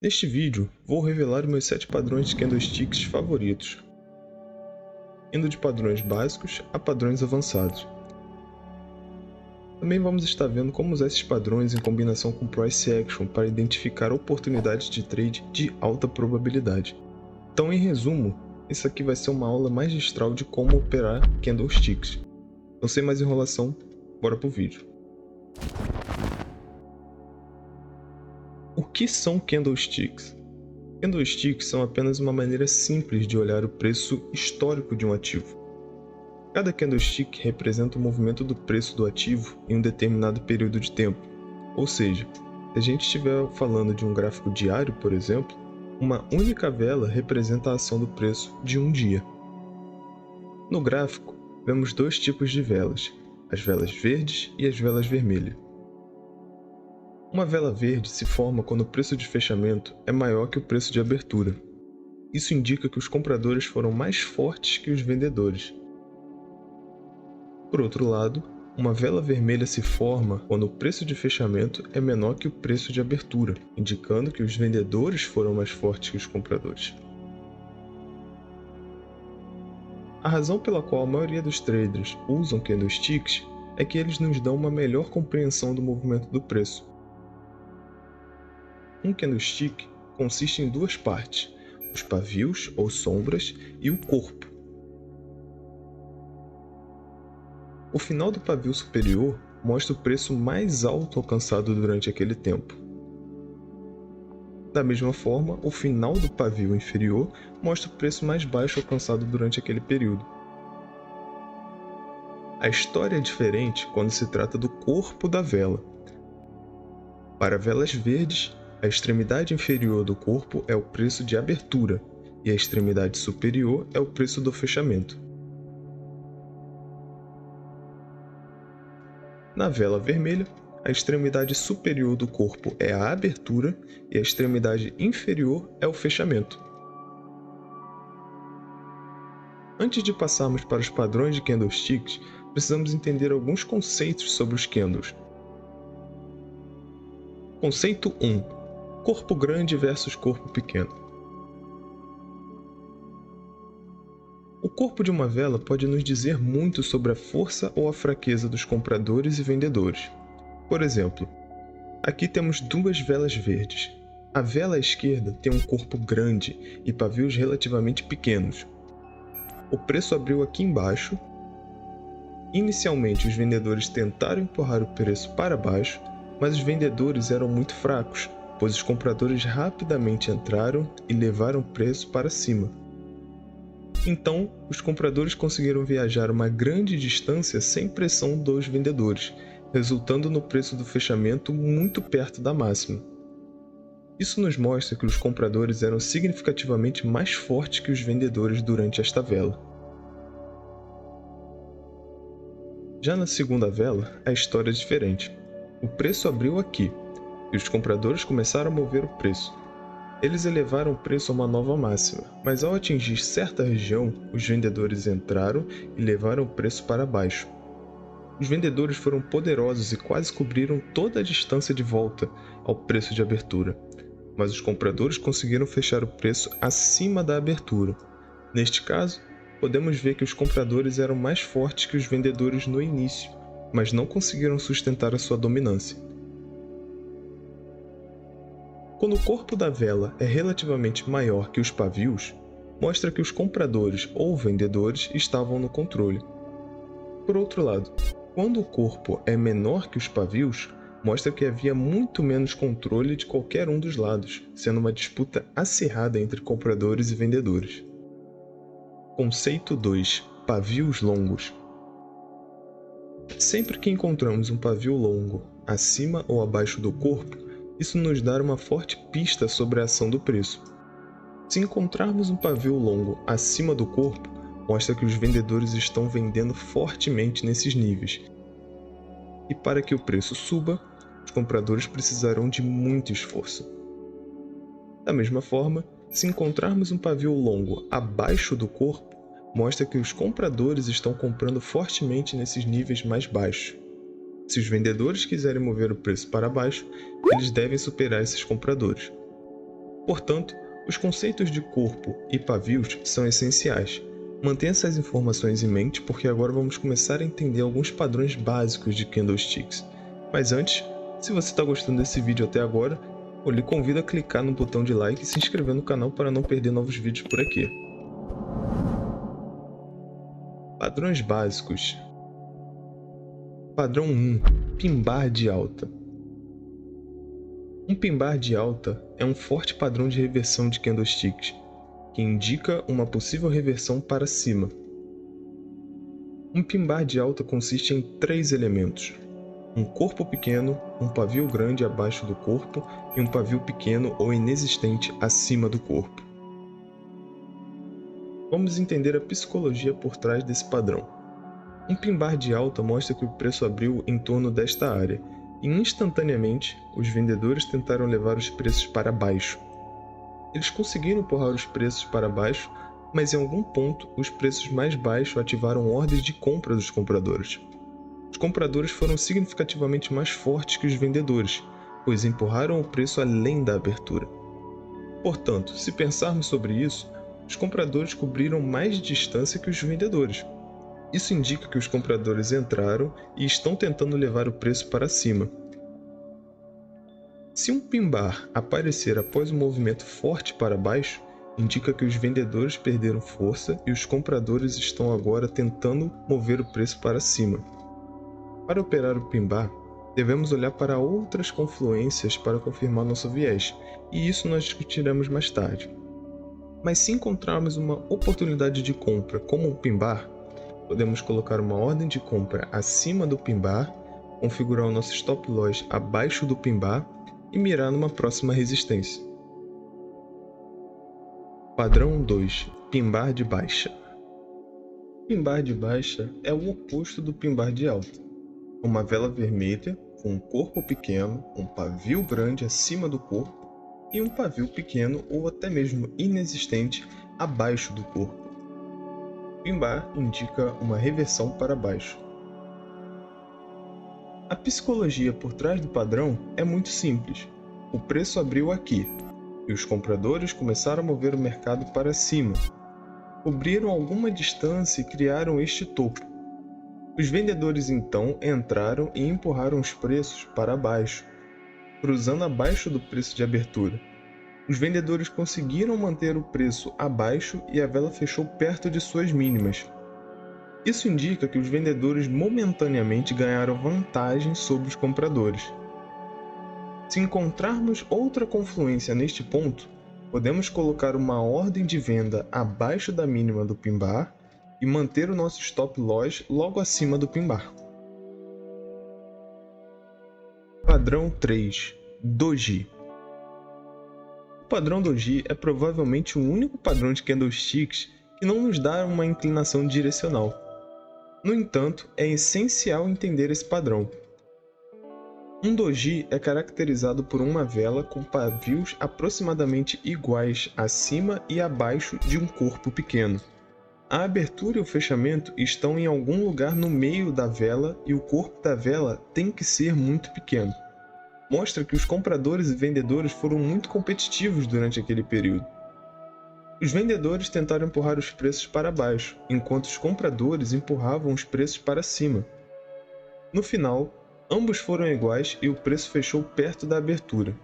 Neste vídeo, vou revelar meus 7 padrões de candlesticks favoritos, indo de padrões básicos a padrões avançados. Também vamos estar vendo como usar esses padrões em combinação com Price Action para identificar oportunidades de trade de alta probabilidade. Então, em resumo, isso aqui vai ser uma aula magistral de como operar candlesticks. Então, sem mais enrolação, bora pro vídeo. O que são candlesticks? Candlesticks são apenas uma maneira simples de olhar o preço histórico de um ativo. Cada candlestick representa o movimento do preço do ativo em um determinado período de tempo. Ou seja, se a gente estiver falando de um gráfico diário, por exemplo, uma única vela representa a ação do preço de um dia. No gráfico, vemos dois tipos de velas, as velas verdes e as velas vermelhas. Uma vela verde se forma quando o preço de fechamento é maior que o preço de abertura. Isso indica que os compradores foram mais fortes que os vendedores. Por outro lado, uma vela vermelha se forma quando o preço de fechamento é menor que o preço de abertura, indicando que os vendedores foram mais fortes que os compradores. A razão pela qual a maioria dos traders usam candlesticks é que eles nos dão uma melhor compreensão do movimento do preço. Um candlestick consiste em duas partes, os pavios ou sombras e o corpo. O final do pavio superior mostra o preço mais alto alcançado durante aquele tempo. Da mesma forma, o final do pavio inferior mostra o preço mais baixo alcançado durante aquele período. A história é diferente quando se trata do corpo da vela. Para velas verdes, a extremidade inferior do corpo é o preço de abertura e a extremidade superior é o preço do fechamento. Na vela vermelha, a extremidade superior do corpo é a abertura e a extremidade inferior é o fechamento. Antes de passarmos para os padrões de candlesticks, precisamos entender alguns conceitos sobre os candles. Conceito 1. Corpo grande versus corpo pequeno. O corpo de uma vela pode nos dizer muito sobre a força ou a fraqueza dos compradores e vendedores. Por exemplo, aqui temos duas velas verdes. A vela à esquerda tem um corpo grande e pavios relativamente pequenos. O preço abriu aqui embaixo. Inicialmente, os vendedores tentaram empurrar o preço para baixo, mas os vendedores eram muito fracos, pois os compradores rapidamente entraram e levaram o preço para cima. Então, os compradores conseguiram viajar uma grande distância sem pressão dos vendedores, resultando no preço do fechamento muito perto da máxima. Isso nos mostra que os compradores eram significativamente mais fortes que os vendedores durante esta vela. Já na segunda vela, a história é diferente. O preço abriu aqui, e os compradores começaram a mover o preço. Eles elevaram o preço a uma nova máxima, mas ao atingir certa região, os vendedores entraram e levaram o preço para baixo. Os vendedores foram poderosos e quase cobriram toda a distância de volta ao preço de abertura, mas os compradores conseguiram fechar o preço acima da abertura. Neste caso, podemos ver que os compradores eram mais fortes que os vendedores no início, mas não conseguiram sustentar a sua dominância. Quando o corpo da vela é relativamente maior que os pavios, mostra que os compradores ou vendedores estavam no controle. Por outro lado, quando o corpo é menor que os pavios, mostra que havia muito menos controle de qualquer um dos lados, sendo uma disputa acirrada entre compradores e vendedores. Conceito 2. Pavios longos. Sempre que encontramos um pavio longo acima ou abaixo do corpo, isso nos dá uma forte pista sobre a ação do preço. Se encontrarmos um pavio longo acima do corpo, mostra que os vendedores estão vendendo fortemente nesses níveis. E para que o preço suba, os compradores precisarão de muito esforço. Da mesma forma, se encontrarmos um pavio longo abaixo do corpo, mostra que os compradores estão comprando fortemente nesses níveis mais baixos. Se os vendedores quiserem mover o preço para baixo, eles devem superar esses compradores. Portanto, os conceitos de corpo e pavios são essenciais. Mantenha essas informações em mente porque agora vamos começar a entender alguns padrões básicos de candlesticks. Mas antes, se você está gostando desse vídeo até agora, eu lhe convido a clicar no botão de like e se inscrever no canal para não perder novos vídeos por aqui. Padrões básicos. Padrão 1. Pin bar de alta. Um pin bar de alta é um forte padrão de reversão de candlesticks, que indica uma possível reversão para cima. Um pin bar de alta consiste em 3 elementos: um corpo pequeno, um pavio grande abaixo do corpo e um pavio pequeno ou inexistente acima do corpo. Vamos entender a psicologia por trás desse padrão. Um pin bar de alta mostra que o preço abriu em torno desta área, e instantaneamente os vendedores tentaram levar os preços para baixo. Eles conseguiram empurrar os preços para baixo, mas em algum ponto os preços mais baixos ativaram ordens de compra dos compradores. Os compradores foram significativamente mais fortes que os vendedores, pois empurraram o preço além da abertura. Portanto, se pensarmos sobre isso, os compradores cobriram mais distância que os vendedores. Isso indica que os compradores entraram e estão tentando levar o preço para cima. Se um pin bar aparecer após um movimento forte para baixo, indica que os vendedores perderam força e os compradores estão agora tentando mover o preço para cima. Para operar o pin bar, devemos olhar para outras confluências para confirmar nosso viés, e isso nós discutiremos mais tarde. Mas se encontrarmos uma oportunidade de compra como um pin bar, podemos colocar uma ordem de compra acima do pin bar, configurar o nosso stop loss abaixo do pin bar e mirar numa próxima resistência. Padrão 2. Pin bar de baixa. Pin bar de baixa é o oposto do pin bar de alta. Uma vela vermelha com um corpo pequeno, um pavio grande acima do corpo e um pavio pequeno ou até mesmo inexistente abaixo do corpo. Pin bar indica uma reversão para baixo. A psicologia por trás do padrão é muito simples. O preço abriu aqui, e os compradores começaram a mover o mercado para cima. Cobriram alguma distância e criaram este topo. Os vendedores então entraram e empurraram os preços para baixo, cruzando abaixo do preço de abertura. Os vendedores conseguiram manter o preço abaixo e a vela fechou perto de suas mínimas. Isso indica que os vendedores momentaneamente ganharam vantagem sobre os compradores. Se encontrarmos outra confluência neste ponto, podemos colocar uma ordem de venda abaixo da mínima do pin bar e manter o nosso stop loss logo acima do pin bar. Padrão 3. Doji. O padrão Doji é provavelmente o único padrão de candlesticks que não nos dá uma inclinação direcional. No entanto, é essencial entender esse padrão. Um Doji é caracterizado por uma vela com pavios aproximadamente iguais acima e abaixo de um corpo pequeno. A abertura e o fechamento estão em algum lugar no meio da vela e o corpo da vela tem que ser muito pequeno. Mostra que os compradores e vendedores foram muito competitivos durante aquele período. Os vendedores tentaram empurrar os preços para baixo, enquanto os compradores empurravam os preços para cima. No final, ambos foram iguais e o preço fechou perto da abertura.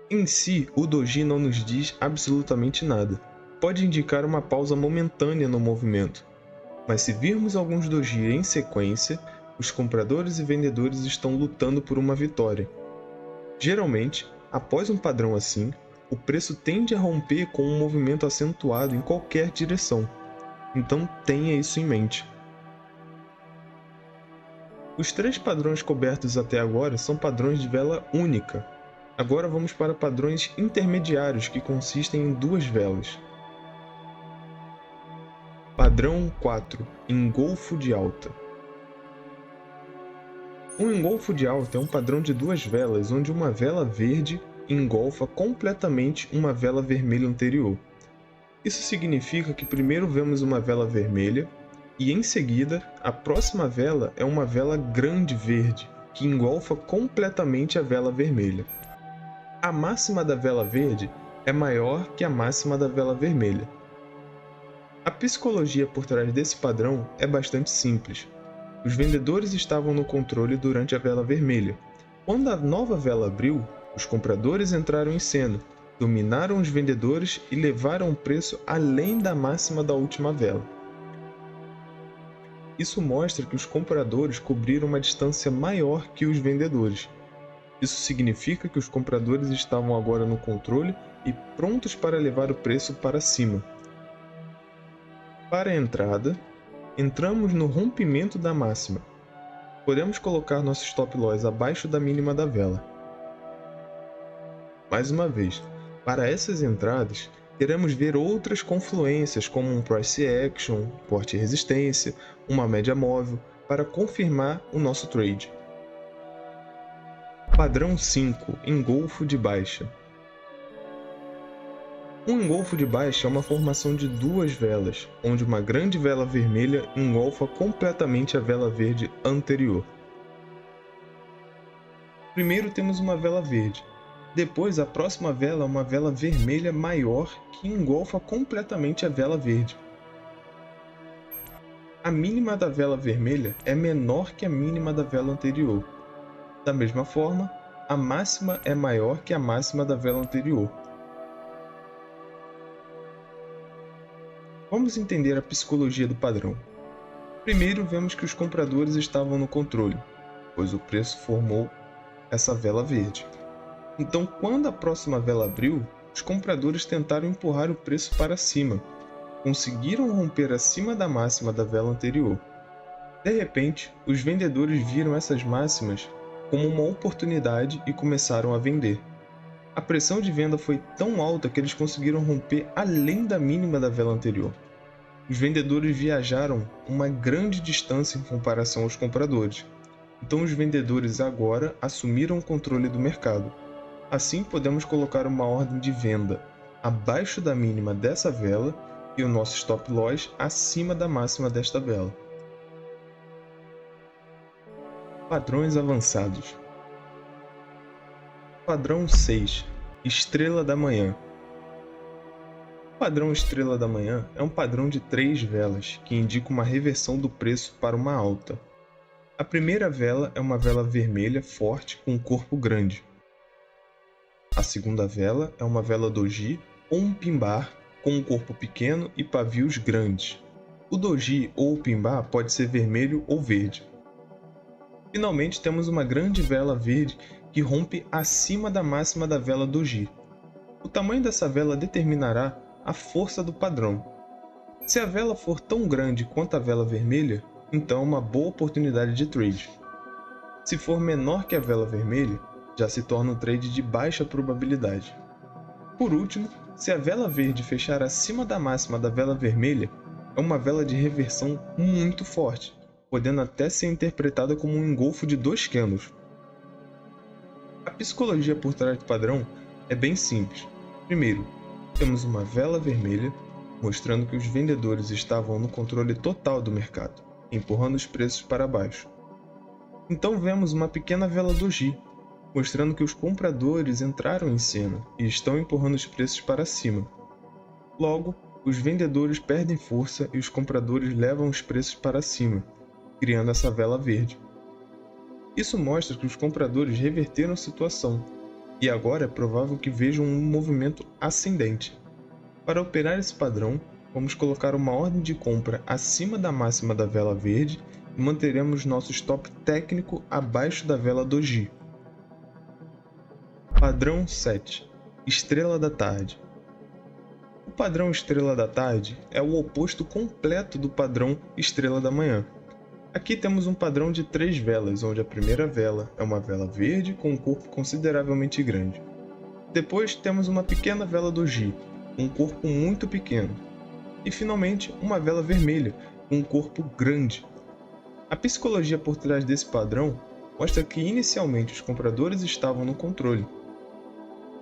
Em si, o Doji não nos diz absolutamente nada. Pode indicar uma pausa momentânea no movimento, mas se virmos alguns Doji em sequência, os compradores e vendedores estão lutando por uma vitória. Geralmente, após um padrão assim, o preço tende a romper com um movimento acentuado em qualquer direção, então tenha isso em mente. Os 3 padrões cobertos até agora são padrões de vela única. Agora vamos para padrões intermediários que consistem em 2 velas. Padrão 4. Engolfo de alta. Um engolfo de alta é um padrão de 2 velas onde uma vela verde engolfa completamente uma vela vermelha anterior. Isso significa que primeiro vemos uma vela vermelha e em seguida a próxima vela é uma vela grande verde que engolfa completamente a vela vermelha. A máxima da vela verde é maior que a máxima da vela vermelha. A psicologia por trás desse padrão é bastante simples. Os vendedores estavam no controle durante a vela vermelha. Quando a nova vela abriu, os compradores entraram em cena, dominaram os vendedores e levaram o preço além da máxima da última vela. Isso mostra que os compradores cobriram uma distância maior que os vendedores. Isso significa que os compradores estavam agora no controle e prontos para levar o preço para cima. Para a entrada, entramos no rompimento da máxima. Podemos colocar nosso stop loss abaixo da mínima da vela. Mais uma vez, para essas entradas, queremos ver outras confluências como um price action, suporte e resistência, uma média móvel, para confirmar o nosso trade. Padrão 5, engolfo de baixa. Um engolfo de baixa é uma formação de duas velas, onde uma grande vela vermelha engolfa completamente a vela verde anterior. Primeiro temos uma vela verde, depois a próxima vela é uma vela vermelha maior que engolfa completamente a vela verde. A mínima da vela vermelha é menor que a mínima da vela anterior. Da mesma forma, a máxima é maior que a máxima da vela anterior. Vamos entender a psicologia do padrão. Primeiro, vemos que os compradores estavam no controle, pois o preço formou essa vela verde. Então, quando a próxima vela abriu, os compradores tentaram empurrar o preço para cima. Conseguiram romper acima da máxima da vela anterior. De repente, os vendedores viram essas máximas como uma oportunidade e começaram a vender. A pressão de venda foi tão alta que eles conseguiram romper além da mínima da vela anterior. Os vendedores viajaram uma grande distância em comparação aos compradores. Então os vendedores agora assumiram o controle do mercado. Assim podemos colocar uma ordem de venda abaixo da mínima dessa vela e o nosso stop loss acima da máxima desta vela. Padrões avançados. Padrão 6, Estrela da Manhã. O padrão Estrela da Manhã é um padrão de 3 velas que indica uma reversão do preço para uma alta. A primeira vela é uma vela vermelha forte com um corpo grande. A segunda vela é uma vela doji ou um pin-bar com um corpo pequeno e pavios grandes. O doji ou o pin-bar pode ser vermelho ou verde. Finalmente temos uma grande vela verde que rompe acima da máxima da vela doji. O tamanho dessa vela determinará a força do padrão. Se a vela for tão grande quanto a vela vermelha, então é uma boa oportunidade de trade. Se for menor que a vela vermelha, já se torna um trade de baixa probabilidade. Por último, se a vela verde fechar acima da máxima da vela vermelha, é uma vela de reversão muito forte, podendo até ser interpretada como um engolfo de 2 candles. A psicologia por trás do padrão é bem simples. Primeiro, temos uma vela vermelha, mostrando que os vendedores estavam no controle total do mercado, empurrando os preços para baixo. Então vemos uma pequena vela doji, mostrando que os compradores entraram em cena e estão empurrando os preços para cima. Logo, os vendedores perdem força e os compradores levam os preços para cima, criando essa vela verde. Isso mostra que os compradores reverteram a situação, e agora é provável que vejam um movimento ascendente. Para operar esse padrão, vamos colocar uma ordem de compra acima da máxima da vela verde e manteremos nosso stop técnico abaixo da vela doji. Padrão 7, Estrela da Tarde. O padrão Estrela da Tarde é o oposto completo do padrão Estrela da Manhã. Aqui temos um padrão de 3 velas, onde a primeira vela é uma vela verde com um corpo consideravelmente grande. Depois temos uma pequena vela doji, com um corpo muito pequeno. E finalmente uma vela vermelha, com um corpo grande. A psicologia por trás desse padrão mostra que inicialmente os compradores estavam no controle.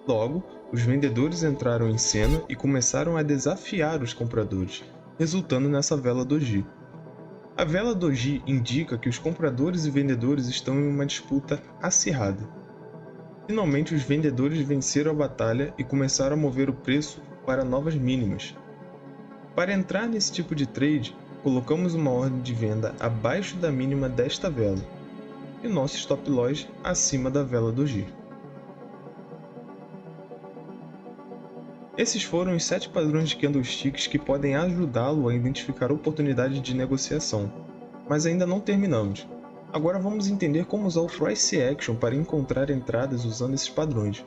Logo, os vendedores entraram em cena e começaram a desafiar os compradores, resultando nessa vela doji. A vela doji indica que os compradores e vendedores estão em uma disputa acirrada. Finalmente, os vendedores venceram a batalha e começaram a mover o preço para novas mínimas. Para entrar nesse tipo de trade, colocamos uma ordem de venda abaixo da mínima desta vela e nosso stop loss acima da vela doji. Esses foram os 7 padrões de candlesticks que podem ajudá-lo a identificar oportunidades de negociação, mas ainda não terminamos. Agora vamos entender como usar o Price Action para encontrar entradas usando esses padrões.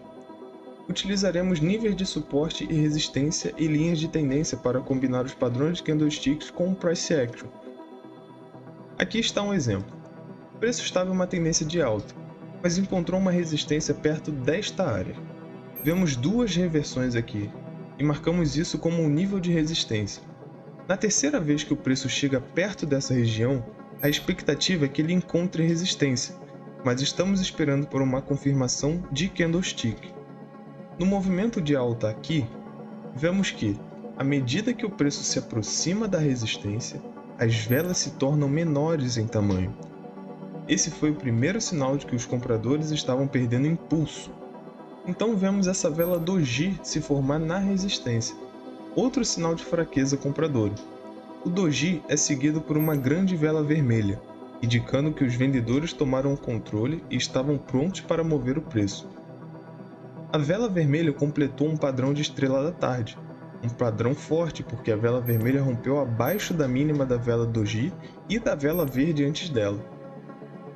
Utilizaremos níveis de suporte e resistência e linhas de tendência para combinar os padrões de candlesticks com o Price Action. Aqui está um exemplo. O preço estava em uma tendência de alta, mas encontrou uma resistência perto desta área. Vemos duas reversões aqui, e marcamos isso como um nível de resistência. Na terceira vez que o preço chega perto dessa região, a expectativa é que ele encontre resistência, mas estamos esperando por uma confirmação de candlestick. No movimento de alta aqui, vemos que, à medida que o preço se aproxima da resistência, as velas se tornam menores em tamanho. Esse foi o primeiro sinal de que os compradores estavam perdendo impulso. Então vemos essa vela doji se formar na resistência, outro sinal de fraqueza compradora. O doji é seguido por uma grande vela vermelha, indicando que os vendedores tomaram o controle e estavam prontos para mover o preço. A vela vermelha completou um padrão de estrela da tarde, um padrão forte porque a vela vermelha rompeu abaixo da mínima da vela doji e da vela verde antes dela.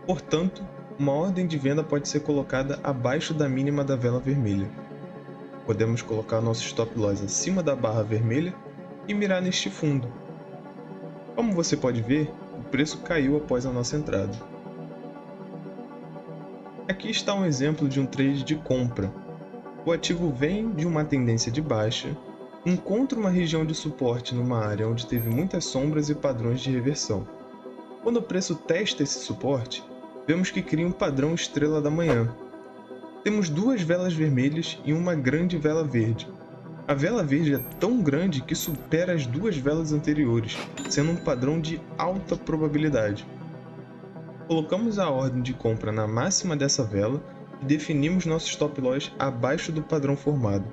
Portanto, uma ordem de venda pode ser colocada abaixo da mínima da vela vermelha. Podemos colocar nosso stop loss acima da barra vermelha e mirar neste fundo. Como você pode ver, o preço caiu após a nossa entrada. Aqui está um exemplo de um trade de compra. O ativo vem de uma tendência de baixa, encontra uma região de suporte numa área onde teve muitas sombras e padrões de reversão. Quando o preço testa esse suporte, vemos que cria um padrão estrela da manhã. Temos duas velas vermelhas e uma grande vela verde. A vela verde é tão grande que supera as duas velas anteriores, sendo um padrão de alta probabilidade. Colocamos a ordem de compra na máxima dessa vela e definimos nosso stop loss abaixo do padrão formado.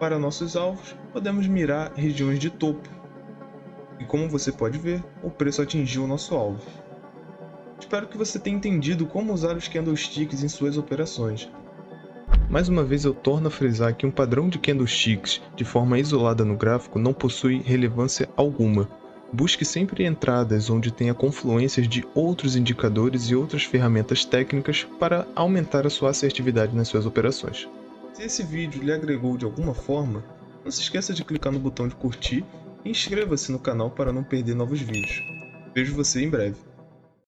Para nossos alvos, podemos mirar regiões de topo. E como você pode ver, o preço atingiu o nosso alvo. Espero que você tenha entendido como usar os candlesticks em suas operações. Mais uma vez eu torno a frisar que um padrão de candlesticks de forma isolada no gráfico não possui relevância alguma. Busque sempre entradas onde tenha confluências de outros indicadores e outras ferramentas técnicas para aumentar a sua assertividade nas suas operações. Se esse vídeo lhe agregou de alguma forma, não se esqueça de clicar no botão de curtir e inscreva-se no canal para não perder novos vídeos. Vejo você em breve.